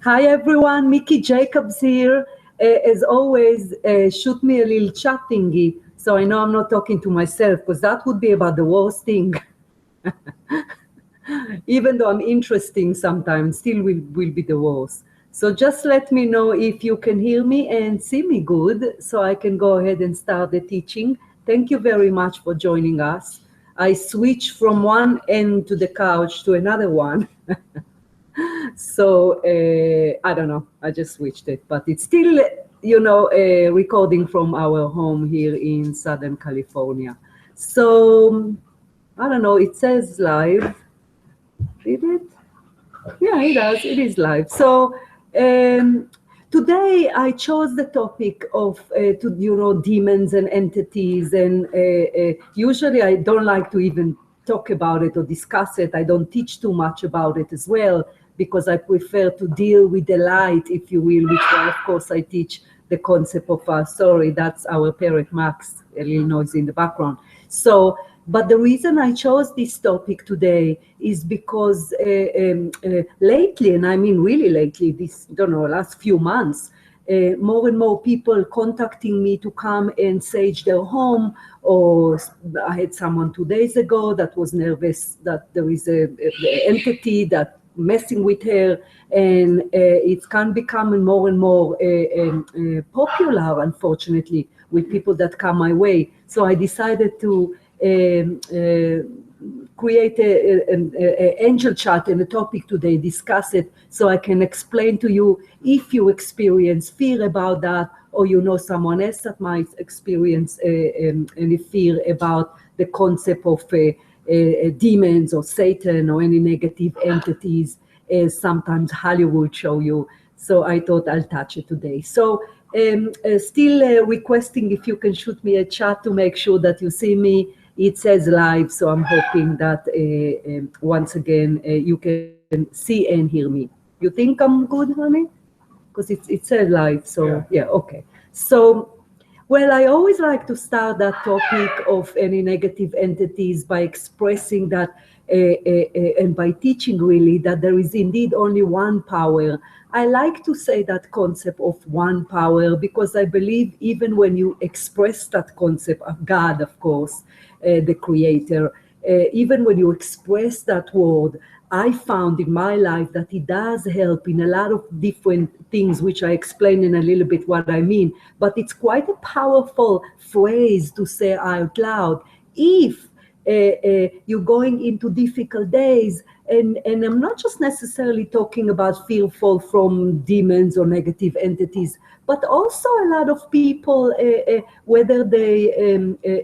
Hi everyone, Mickey Jacobs here. As always, shoot me a little chat thingy, so I know I'm not talking to myself, because that would be about the worst thing. Even though I'm interesting sometimes, still will be the worst. So just let me know if you can hear me and see me good, so I can go ahead and start the teaching. Thank you very much for joining us. I switched from one end to the couch to another one. So I don't know, I just switched it, but it's still, recording from our home here in Southern California. So I don't know, it says live. Did it? Yeah, it does. It is live. So today I chose the topic of demons and entities, and usually I don't like to even talk about it or discuss it. I don't teach too much about it as well, because I prefer to deal with the light, if you will, which why of course I teach the concept of sorry, that's our parrot Max, a little noise in the background. So but the reason I chose this topic today is because lately, and I mean really lately, last few months, more and more people contacting me to come and sage their home. Or I had someone 2 days ago that was nervous that there is a entity that messing with her, and it can become more and more popular, unfortunately, with people that come my way. So I decided to create an angel chart and a topic today, discuss it, so I can explain to you if you experience fear about that, or you know someone else that might experience any fear about the concept of demons or Satan or any negative entities, as sometimes Hollywood show you. So I thought I'll touch it today. So still requesting if you can shoot me a chat to make sure that you see me. It says live, so I'm hoping that once again you can see and hear me. You think I'm good, honey? Because it says live, so yeah, okay. So, well, I always like to start that topic of any negative entities by expressing that and by teaching really that there is indeed only one power. I like to say that concept of one power because I believe even when you express that concept of God, of course, the creator, even when you express that word, I found in my life that it does help in a lot of different things, which I explain in a little bit what I mean. But it's quite a powerful phrase to say out loud. If you're going into difficult days, and I'm not just necessarily talking about fearful from demons or negative entities, but also a lot of people, whether they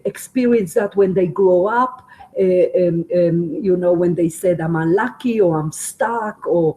experience that when they grow up, when they said I'm unlucky or I'm stuck or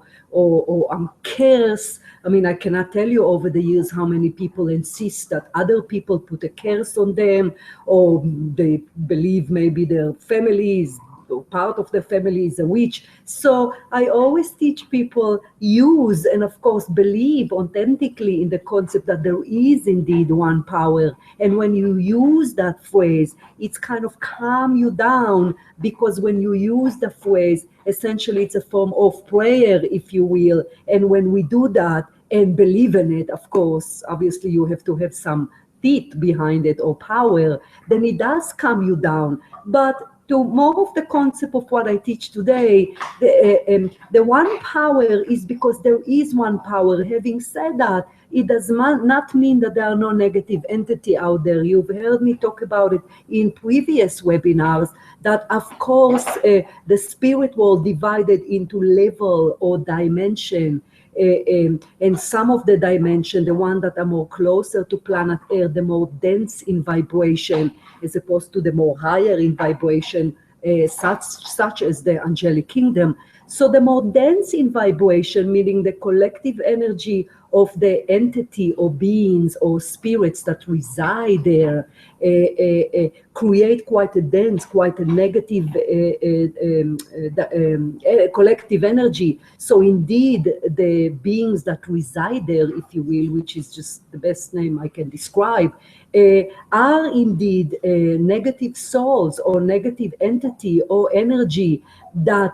I'm cursed. I mean, I cannot tell you over the years how many people insist that other people put a curse on them, or they believe maybe their families or part of the family is a witch. So I always teach people use and of course believe authentically in the concept that there is indeed one power. And when you use that phrase, it's kind of calm you down, because when you use the phrase, essentially it's a form of prayer, if you will. And when we do that and believe in it, of course, obviously you have to have some teeth behind it or power, then it does calm you down. But to more of the concept of what I teach today, the one power is because there is one power. Having said that, it does not mean that there are no negative entity out there. You've heard me talk about it in previous webinars, that of course the spirit world divided into level or dimension. And some of the dimension, the one that are more closer to planet Earth, the more dense in vibration, as opposed to the more higher in vibration, such as the angelic kingdom. So the more dense in vibration, meaning the collective energy of the entity or beings or spirits that reside there, create quite a dense, quite a negative collective energy. So indeed, the beings that reside there, if you will, which is just the best name I can describe, are indeed negative souls or negative entity or energy that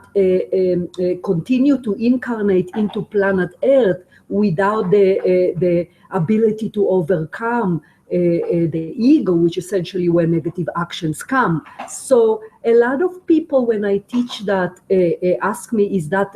continue to incarnate into planet Earth without the ability to overcome the ego, which essentially where negative actions come. So a lot of people, when I teach that, ask me, is that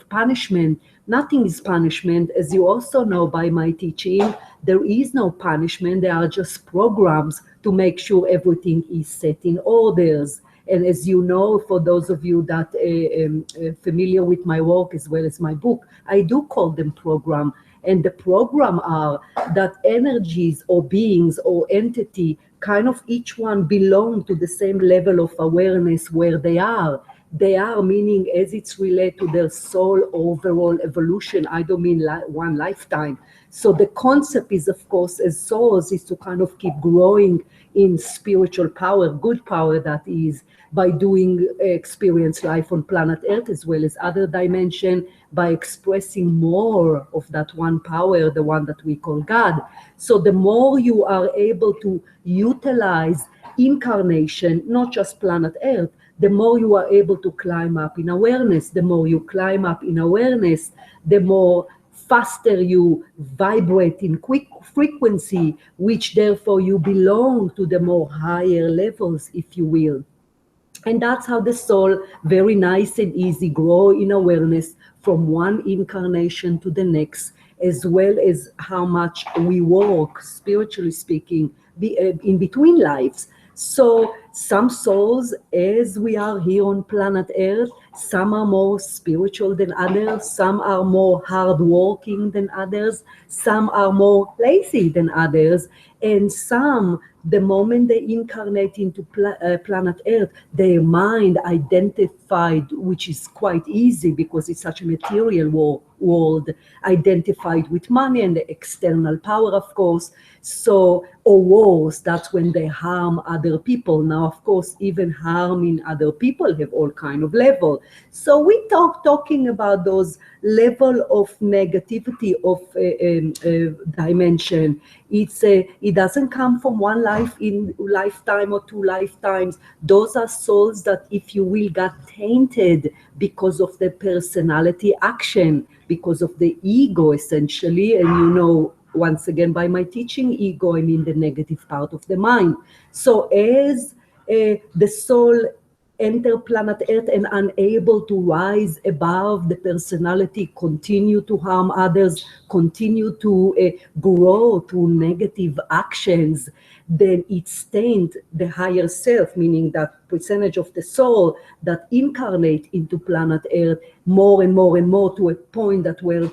punishment? Nothing is punishment. As you also know by my teaching, there is no punishment. There are just programs to make sure everything is set in orders. And as you know, for those of you that are familiar with my work as well as my book, I do call them program. And the program are that energies or beings or entity, kind of each one belong to the same level of awareness where they are. They are, meaning as it's related to their soul overall evolution. I don't mean one lifetime. So the concept is, of course, as souls, is to kind of keep growing in spiritual power, good power that is, by doing experience life on planet Earth as well as other dimension, by expressing more of that one power, the one that we call God. So the more you are able to utilize incarnation, not just planet Earth, the more you are able to climb up in awareness. The more you climb up in awareness, the more faster you vibrate in quick frequency, which therefore you belong to the more higher levels, if you will. And that's how the soul, very nice and easy, grow in awareness from one incarnation to the next, as well as how much we walk, spiritually speaking, in between lives. So some souls, as we are here on planet Earth, some are more spiritual than others, some are more hardworking than others, some are more lazy than others, and some, the moment they incarnate into planet Earth, their mind identified, which is quite easy because it's such a material world, identified with money and the external power, of course. So, or wars, that's when they harm other people. Now, of course, even harming other people have all kind of level. So we talking about those level of negativity of dimension. It doesn't come from one lifetime or two lifetimes. Those are souls that, if you will, got tainted because of the personality action, because of the ego, essentially. And you know, once again, by my teaching, ego, I mean the negative part of the mind. So as the soul enter planet Earth and unable to rise above the personality, continue to harm others, continue to grow through negative actions, then it stained the higher self, meaning that percentage of the soul that incarnate into planet Earth more and more and more, to a point that where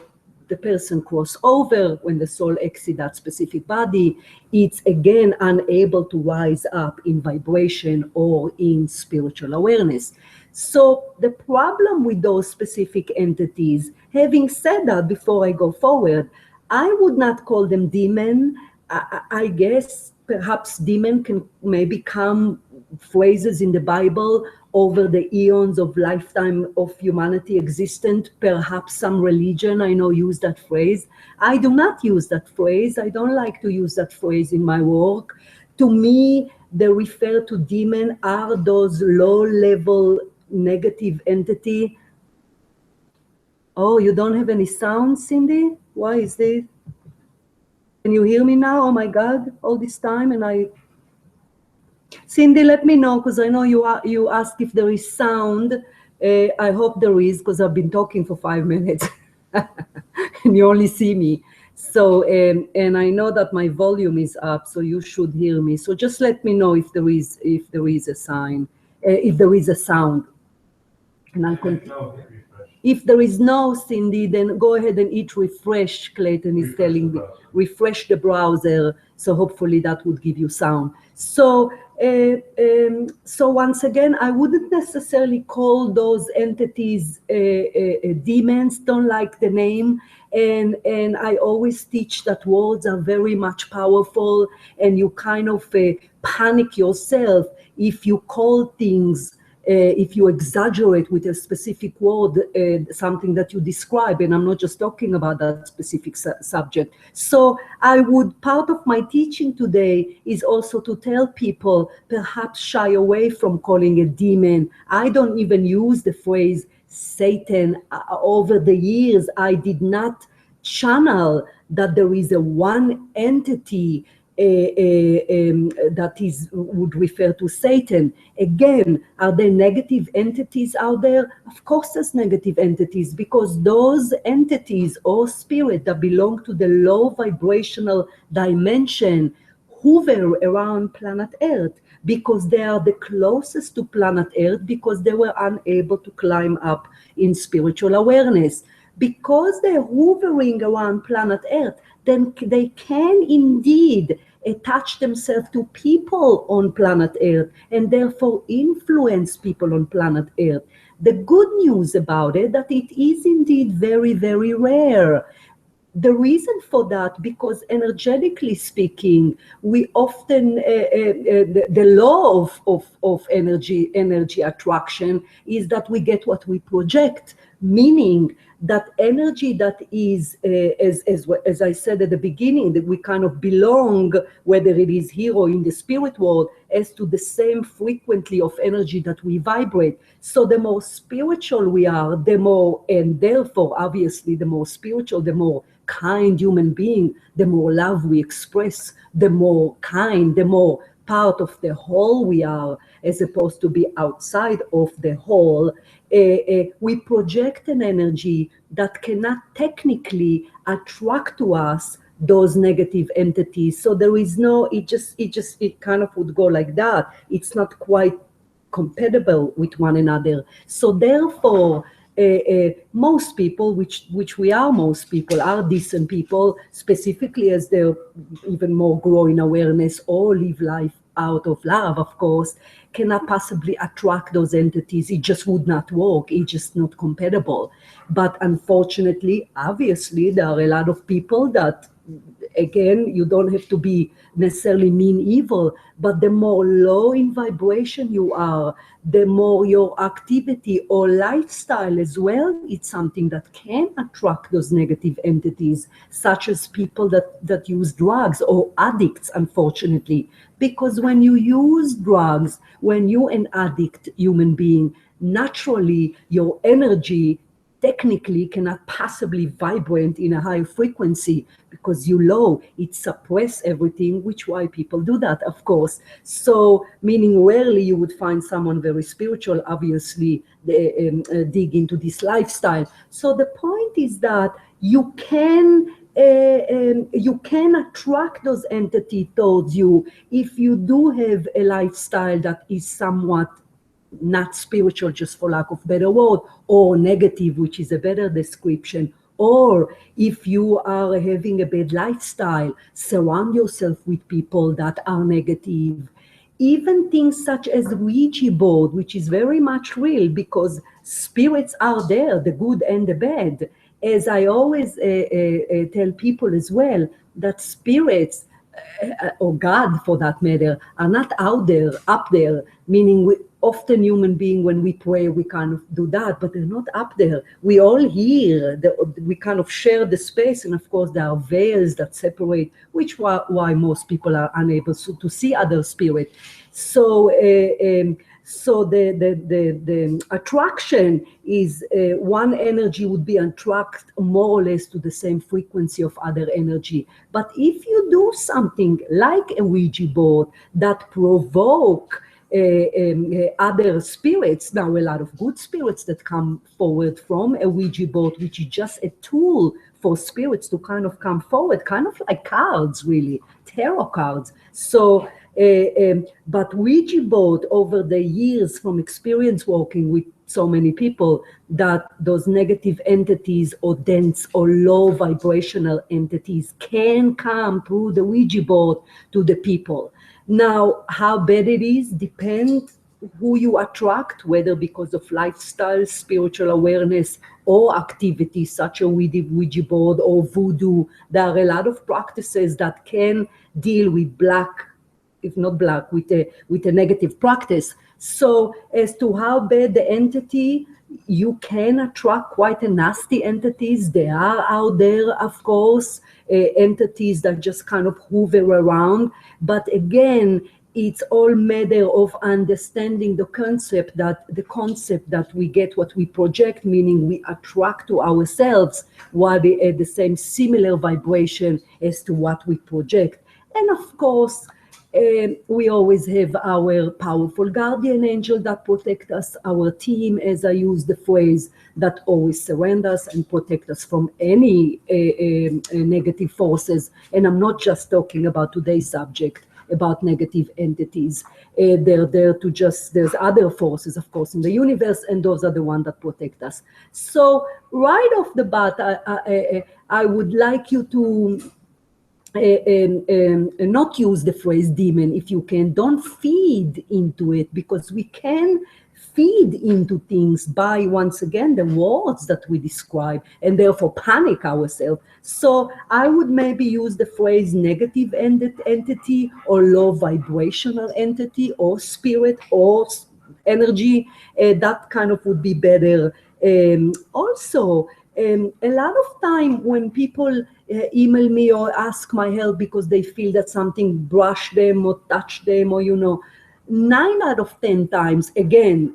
the person cross over, when the soul exits that specific body, it's again unable to rise up in vibration or in spiritual awareness. So the problem with those specific entities, having said that, before I go forward, I would not call them demon. I guess perhaps demon can maybe come phrases in the Bible over the eons of lifetime of humanity existent. Perhaps some religion, I know, use that phrase. I do not use that phrase. I don't like to use that phrase in my work. To me, they refer to demon are those low-level negative entity. Oh, you don't have any sound, Cindy? Why is this? Can you hear me now? Oh my God, all this time, and Cindy, let me know, because I know you asked if there is sound. I hope there is, because I've been talking for 5 minutes and you only see me. So, and I know that my volume is up, so you should hear me. So just let me know if there is a sign, if there is a sound. And I'll continue. If there is no, Cindy, then go ahead and hit refresh. Clayton is telling me, refresh the browser. So hopefully that would give you sound. So, so once again, I wouldn't necessarily call those entities demons. Don't like the name. And I always teach that words are very much powerful, and you kind of panic yourself if you call things if you exaggerate with a specific word, something that you describe, and I'm not just talking about that specific subject. So part of my teaching today is also to tell people, perhaps shy away from calling a demon. I don't even use the phrase Satan. Over the years, I did not channel that there is a one entity that would refer to Satan. Again, are there negative entities out there? Of course there's negative entities, because those entities or spirit that belong to the low vibrational dimension hover around planet Earth, because they are the closest to planet Earth, because they were unable to climb up in spiritual awareness. Because they're hovering around planet Earth, then they can indeed attach themselves to people on planet Earth and therefore influence people on planet Earth. The good news about it, that it is indeed very, very rare. The reason for that, because energetically speaking, we often, the law of energy attraction is that we get what we project, meaning that energy that is, as I said at the beginning, that we kind of belong, whether it is here or in the spirit world, as to the same frequency of energy that we vibrate. So the more spiritual we are, the more, and therefore, obviously, the more spiritual, the more kind human being, the more love we express, the more kind, the more part of the whole we are, as opposed to be outside of the whole. We project an energy that cannot technically attract to us those negative entities. So there is no, it kind of would go like that. It's not quite compatible with one another. So therefore, most people, which we are, most people are decent people, specifically as they're even more growing awareness or live life out of love, of course, cannot possibly attract those entities. It just would not work. It's just not compatible. But unfortunately, obviously, there are a lot of people that, again, you don't have to be necessarily mean evil, but the more low in vibration you are, the more your activity or lifestyle as well, it's something that can attract those negative entities, such as people that use drugs or addicts, unfortunately. Because when you use drugs, when you're an addict human being, naturally your energy technically cannot possibly vibrate in a high frequency, because you low, it suppress everything, which why people do that, of course. So meaning rarely you would find someone very spiritual, obviously, dig into this lifestyle. So the point is that you can attract those entities towards you if you do have a lifestyle that is somewhat not spiritual, just for lack of better word, or negative, which is a better description. Or if you are having a bad lifestyle, surround yourself with people that are negative. Even things such as Ouija board, which is very much real, because spirits are there, the good and the bad. As I always tell people as well, that spirits, or God for that matter, are not out there, up there, meaning often human being, when we pray, we kind of do that, but they're not up there. We all hear, we kind of share the space, and of course there are veils that separate, which why most people are unable to see other spirit. So so the attraction is one energy would be attracted more or less to the same frequency of other energy. But if you do something like a Ouija board that provoke other spirits, now a lot of good spirits that come forward from a Ouija board, which is just a tool for spirits to kind of come forward, kind of like cards, really, tarot cards. So but Ouija board, over the years from experience working with so many people, that those negative entities or dense or low vibrational entities can come through the Ouija board to the people. Now, how bad it is depends who you attract, whether because of lifestyle, spiritual awareness, or activities such as Ouija board or voodoo. There are a lot of practices that can deal with with a negative practice. So as to how bad the entity, you can attract quite a nasty entities. There are out there, of course, entities that just kind of hover around. But again, it's all matter of understanding the concept that we get what we project, meaning we attract to ourselves while we at the same similar vibration as to what we project. And of course, we always have our powerful guardian angel that protect us, our team, as I use the phrase, that always surround us and protect us from any negative forces. And I'm not just talking about today's subject, about negative entities. They're there to just, there's other forces, of course, in the universe, and those are the ones that protect us. So right off the bat, I would like you to not use the phrase demon if you can. Don't feed into it, because we can feed into things by, once again, the words that we describe, and therefore panic ourselves. So I would maybe use the phrase negative entity, or low vibrational entity, or spirit, or energy. That kind of would be better. Also, a lot of time when people email me or ask my help because they feel that something brushed them or touched them, or 9 out of 10 times, again,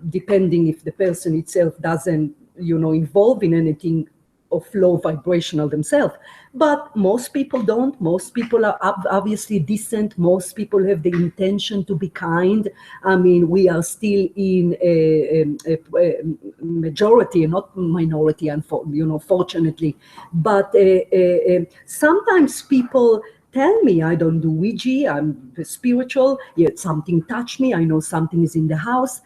depending if the person itself doesn't involve in anything of low vibrational themselves. But most people don't. Most people are obviously decent. Most people have the intention to be kind. I mean, we are still in a majority, not minority, fortunately. But sometimes people tell me, I don't do Ouija, I'm spiritual, yet something touched me, I know something is in the house.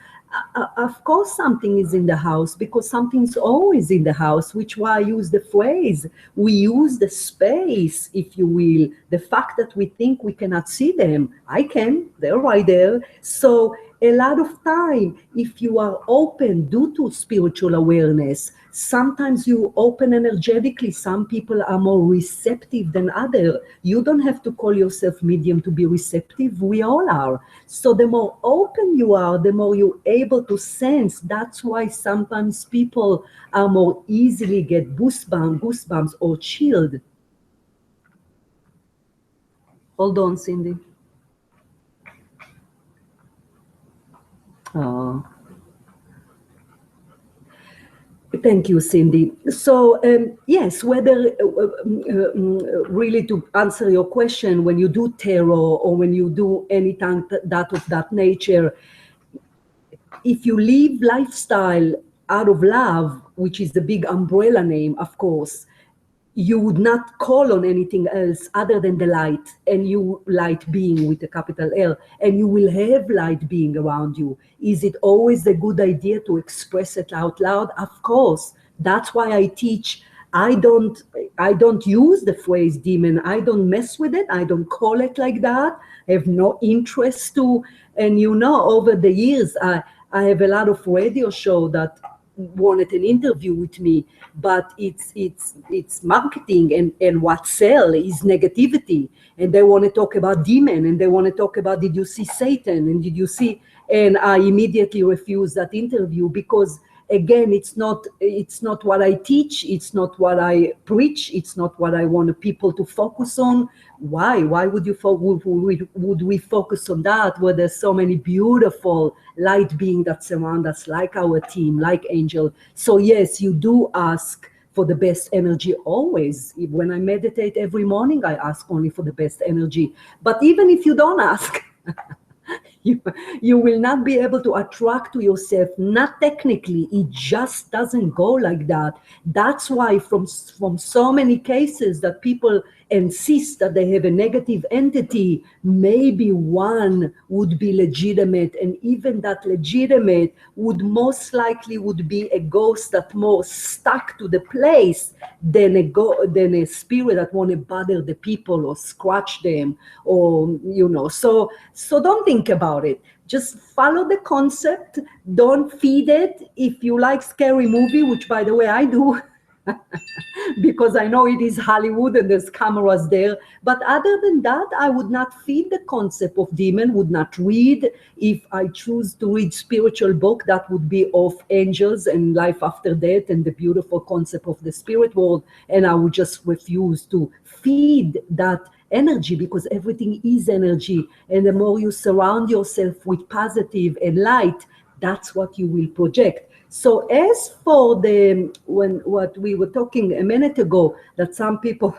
Of course something is in the house, because something's always in the house, which why I use the phrase. We use the space, if you will. The fact that we think we cannot see them, I can, they're right there. So a lot of time, if you are open due to spiritual awareness, sometimes you open energetically. Some people are more receptive than others. You don't have to call yourself medium to be receptive. We all are. So the more open you are, the more you're able to sense. That's why sometimes people are more easily get goosebumps or chilled. Hold on, Cindy. Oh. Thank you, Cindy. So yes, whether really to answer your question, when you do tarot or when you do anything that of that nature, if you live lifestyle out of love, which is the big umbrella name, of course, you would not call on anything else other than the light, and you light being with a capital L, and you will have light being around you. Is it always a good idea to express it out loud? Of course. That's why I teach. I don't use the phrase demon. I don't mess with it. I don't call it like that. I have no interest to. And over the years, I have a lot of radio show that wanted an interview with me, but it's marketing, and what sell is negativity, and they want to talk about demon, and they want to talk about, did you see Satan, and did you see, and I immediately refuse that interview, because again, it's not what I teach, it's not what I preach, it's not what I want people to focus on. Why would we focus on that, where there's so many beautiful light beings that surround us, like our team, like Angel? So yes, you do ask for the best energy always. When I meditate every morning, I ask only for the best energy. But even if you don't ask, you will not be able to attract to yourself. Not technically, it just doesn't go like that. That's why from so many cases that people insist that they have a negative entity, maybe one would be legitimate, and even that legitimate would most likely would be a ghost that more stuck to the place than a spirit that want to bother the people or scratch them, or so don't think about it. Just follow the concept. Don't feed it. If you like scary movie, which by the way I do, because I know it is Hollywood and there's cameras there. But other than that, I would not feel the concept of demon, would not read. If I choose to read spiritual book, that would be of angels and life after death and the beautiful concept of the spirit world. And I would just refuse to feed that energy, because everything is energy. And the more you surround yourself with positive and light, that's what you will project. So as for the what we were talking a minute ago, that some people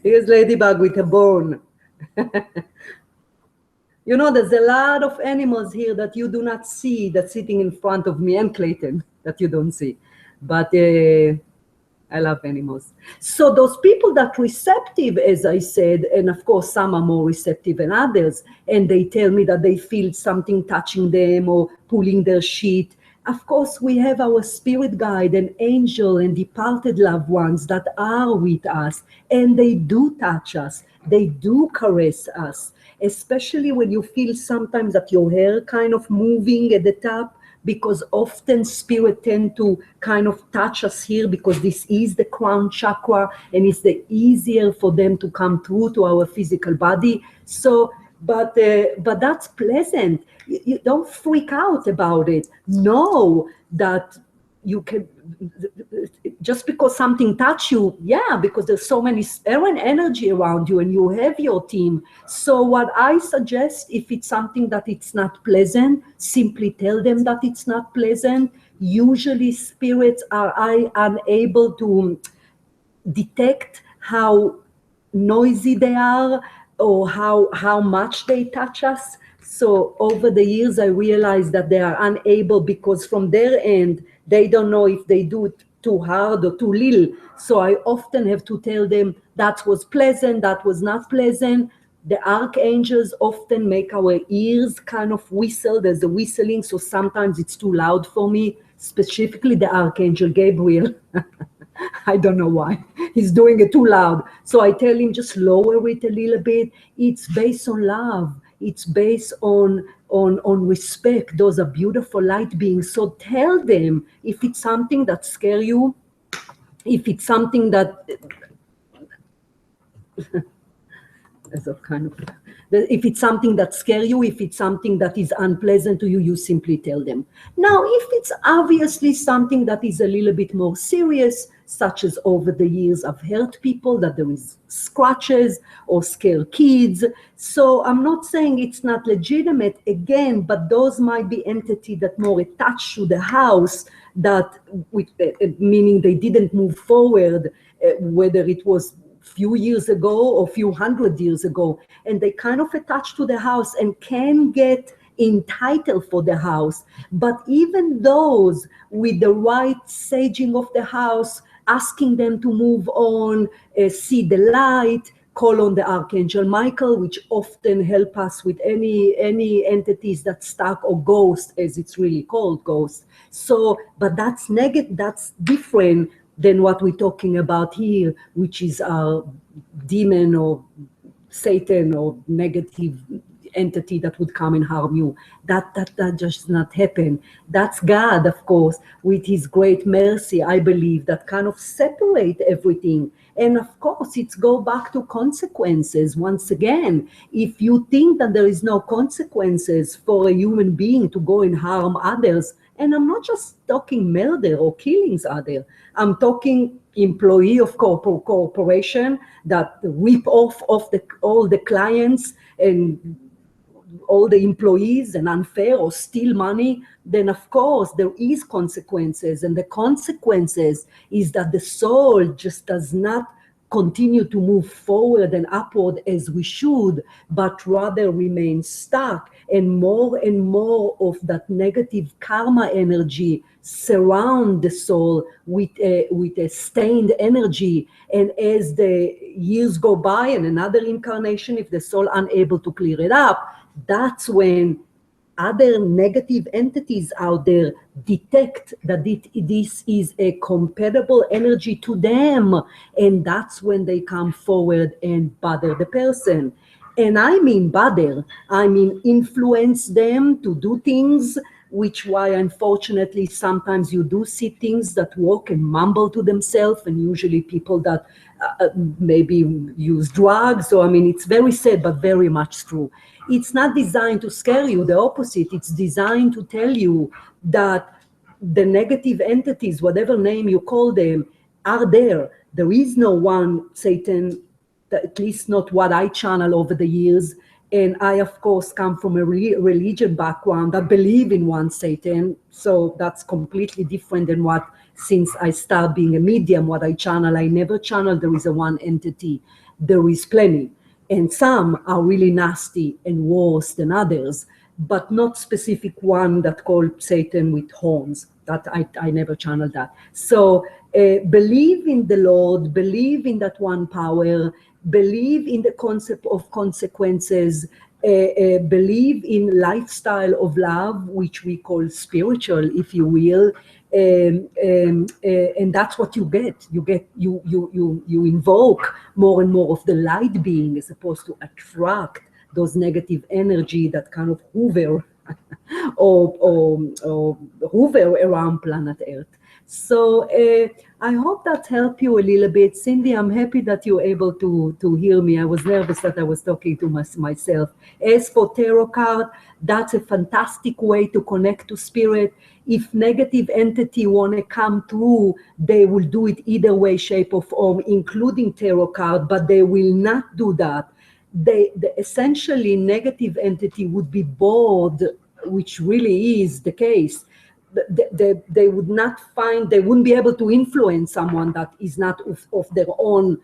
here's Ladybug with a bone. You know, there's a lot of animals here that you do not see, that's sitting in front of me, and Clayton, that you don't see. But I love animals. So those people that receptive, as I said, and of course some are more receptive than others, and they tell me that they feel something touching them or pulling their sheet. Of course, we have our spirit guide and angel and departed loved ones that are with us, and they do touch us. They do caress us, especially when you feel sometimes that your hair kind of moving at the top, because often spirit tend to kind of touch us here, because this is the crown chakra and it's the easier for them to come through to our physical body. So but that's pleasant. You don't freak out about it. Know that you can, just because something touch you, yeah, because there's so many energy around you and you have your team. So what I suggest, if it's something that it's not pleasant, simply tell them that it's not pleasant. Usually spirits are unable to detect how noisy they are or how much they touch us. So over the years, I realized that they are unable, because from their end, they don't know if they do it too hard or too little. So I often have to tell them that was pleasant, that was not pleasant. The archangels often make our ears kind of whistle. There's a whistling, so sometimes it's too loud for me, specifically the Archangel Gabriel. I don't know why. He's doing it too loud. So I tell him, just lower it a little bit. It's based on love. It's based on respect. Those are beautiful light beings. So tell them if it's something that scares you, if it's something that as a kind of, if it's something that scares you, if it's something that is unpleasant to you, you simply tell them. Now, if it's obviously something that is a little bit more serious, such as over the years I've hurt people, that there is scratches or scare kids. So I'm not saying it's not legitimate again, but those might be entities that more attached to the house, that meaning they didn't move forward, whether it was few years ago or few hundred years ago, and they kind of attach to the house and can get entitled for the house. But even those with the right saging of the house, asking them to move on, see the light, call on the Archangel Michael, which often help us with any entities that stuck, or ghost, as it's really called, ghost. So, but that's negative, that's different than what we're talking about here, which is a demon or Satan or negative entity that would come and harm you. That just not happen. That's God, of course, with his great mercy, I believe, that kind of separate everything. And of course, it's go back to consequences. Once again, if you think that there is no consequences for a human being to go and harm others, and I'm not just talking murder or killings other, I'm talking employee of corporation that rip off of all the clients and all the employees and unfair or steal money, then of course there is consequences. And the consequences is that the soul just does not continue to move forward and upward as we should, but rather remain stuck, and more of that negative karma energy surround the soul with a stained energy. And as the years go by, and another incarnation, if the soul unable to clear it up, that's when other negative entities out there detect that this is a compatible energy to them, and that's when they come forward and bother the person. And I mean bother, I mean influence them to do things which why unfortunately sometimes you do see things that walk and mumble to themselves, and usually people that maybe use drugs. So I mean, it's very sad, but very much true. It's not designed to scare you, the opposite. It's designed to tell you that the negative entities, whatever name you call them, are there. There is no one Satan, at least not what I channel over the years. And I, of course, come from a religion background. I believe in one Satan. So that's completely different than what, since I start being a medium, what I channel. I never channel there is a one entity. There is plenty. And some are really nasty and worse than others, but not specific one that called Satan with horns. That I never channel that. So believe in the Lord, believe in that one power, believe in the concept of consequences, believe in lifestyle of love, which we call spiritual, if you will, and that's what you get. You invoke more and more of the light being, as opposed to attract those negative energy that kind of hover or hover around planet Earth. So I hope that helped you a little bit. Cindy, I'm happy that you're able to hear me. I was nervous that I was talking to myself. As for tarot card, that's a fantastic way to connect to spirit. If negative entity want to come through, they will do it either way, shape, or form, including tarot card, but they will not do that. The essentially negative entity would be bored, which really is the case. They would not find, they wouldn't be able to influence someone that is not of their own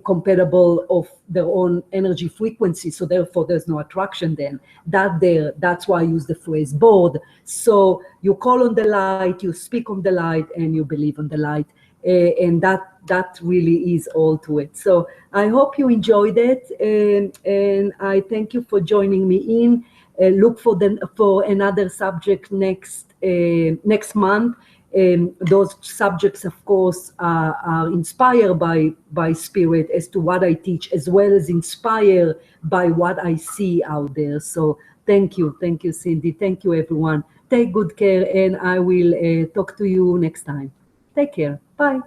compatible of their own energy frequency. So therefore there's no attraction then. That's why I use the phrase bored. So you call on the light, you speak on the light, and you believe on the light. And that really is all to it. So I hope you enjoyed it, and I thank you for joining me in. Look for another subject next month. Those subjects, of course, are inspired by spirit as to what I teach, as well as inspired by what I see out there. So thank you, Cindy. Thank you, everyone. Take good care, and I will talk to you next time. Take care. Bye.